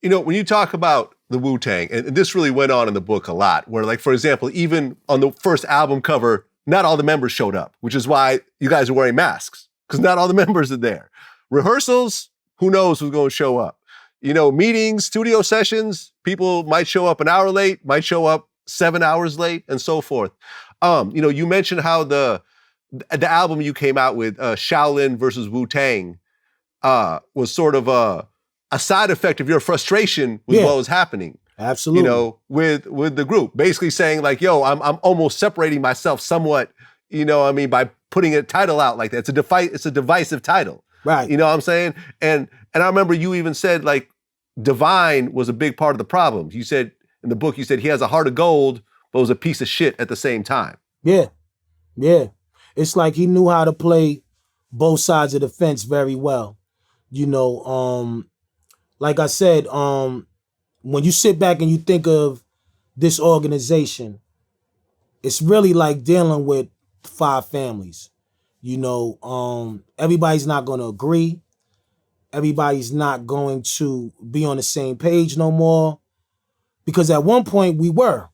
when you talk about the Wu-Tang, and this really went on in the book a lot, where like, for example, even on the first album cover, not all the members showed up, which is why you guys are wearing masks, because not all the members are there. Rehearsals, who knows who's going to show up? Meetings, studio sessions, people might show up an hour late, might show up 7 hours late, and so forth. You mentioned how the album you came out with, Shaolin versus Wu-Tang, was sort of a side effect of your frustration with what was happening. Absolutely. With the group, basically saying like, yo, I'm almost separating myself somewhat, by putting a title out like that. It's a divisive title. Right. You know what I'm saying? And I remember you even said like Divine was a big part of the problem. You said in the book, he has a heart of gold, but was a piece of shit at the same time. Yeah. Yeah. It's like he knew how to play both sides of the fence very well. Like I said, when you sit back and you think of this organization, it's really like dealing with 5 families. Everybody's not going to agree. Everybody's not going to be on the same page no more. Because at one point we were.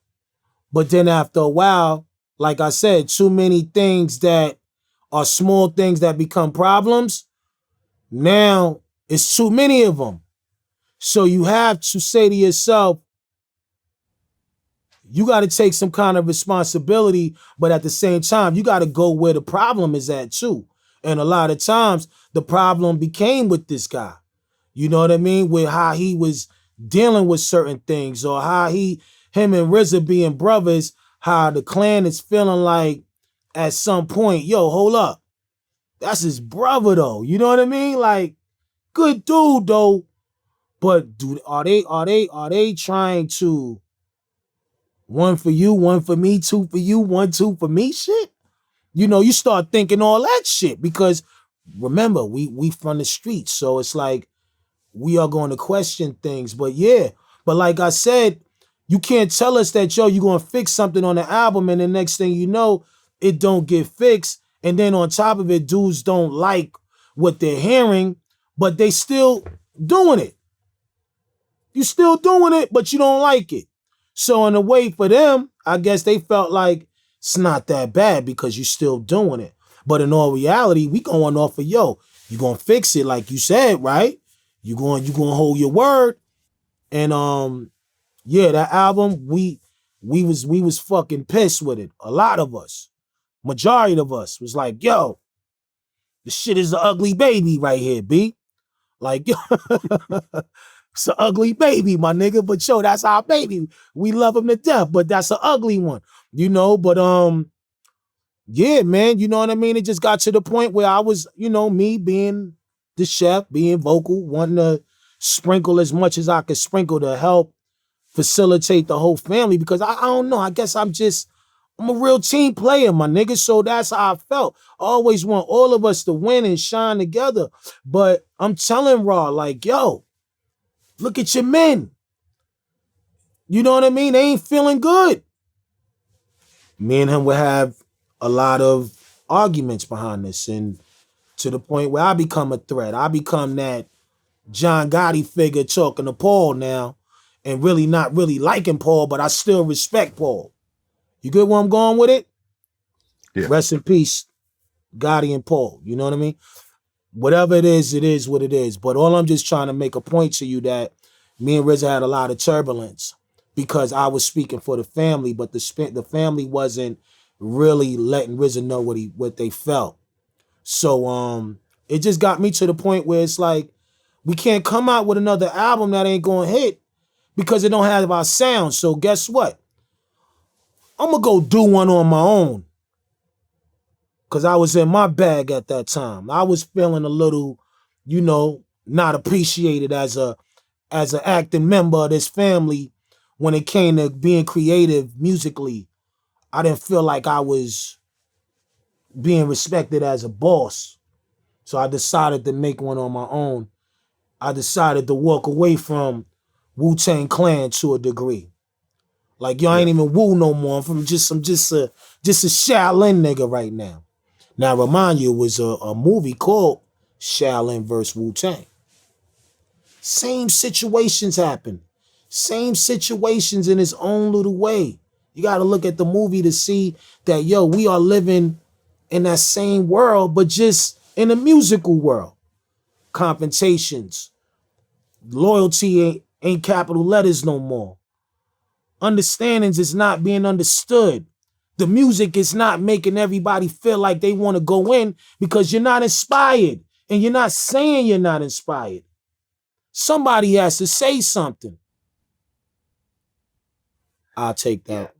But then after a while, like I said, too many things that are small things that become problems. Now it's too many of them. So you have to say to yourself, you got to take some kind of responsibility, but at the same time, you got to go where the problem is at too. And a lot of times the problem became with this guy. You know what I mean? With how he was dealing with certain things, or how him and RZA being brothers, how the clan is feeling like at some point, yo, hold up. That's his brother though. You know what I mean? Like, good dude though. But are they trying to one for you, one for me, two for you, 1, 2 for me shit? You start thinking all that shit because remember, we from the streets. So it's like we are going to question things. But like I said, you can't tell us that, yo, you're going to fix something on the album and the next thing you know, it don't get fixed. And then on top of it, dudes don't like what they're hearing, but they still doing it. You still doing it, but you don't like it. So in a way for them, I guess they felt like it's not that bad because you're still doing it. But in all reality, we going off of, yo, you gonna fix it like you said, right? You gonna hold your word. And that album, we was fucking pissed with it. A lot of us, majority of us was like, yo, the shit is an ugly baby right here, B. Like, yo, it's an ugly baby, my nigga. But yo, that's our baby. We love him to death, but that's an ugly one, But yeah, man, you know what I mean? It just got to the point where I was, me being the chef, being vocal, wanting to sprinkle as much as I could sprinkle to help facilitate the whole family. Because I don't know, I guess I'm a real team player, my nigga. So that's how I felt. I always want all of us to win and shine together. But I'm telling Raw, like, yo, look at your men. You know what I mean? They ain't feeling good. Me and him would have a lot of arguments behind this, and to the point where I become a threat. I become that John Gotti figure talking to Paul now and really not really liking Paul, but I still respect Paul. You get where I'm going with it? Yeah. Rest in peace, Gotti and Paul. You know what I mean? Whatever it is what it is. But all I'm just trying to make a point to you that me and RZA had a lot of turbulence because I was speaking for the family, but the family wasn't really letting RZA know what they felt. So it just got me to the point where it's like we can't come out with another album that ain't gonna hit because it don't have our sound. So guess what? I'm gonna go do one on my own. Cause I was in my bag at that time. I was feeling a little, not appreciated as an acting member of this family when it came to being creative musically. I didn't feel like I was being respected as a boss. So I decided to make one on my own. I decided to walk away from Wu-Tang Clan to a degree. Like, yo, I ain't even Wu no more. I'm just a Shaolin nigga right now. Now, remind you, it was a movie called Shaolin vs. Wu-Tang. Same situations happen. Same situations in its own little way. You got to look at the movie to see that, yo, we are living in that same world, but just in a musical world. Confrontations. Loyalty ain't capital letters no more. Understandings is not being understood. The music is not making everybody feel like they want to go in because you're not inspired. And you're not saying you're not inspired. Somebody has to say something. I'll take that.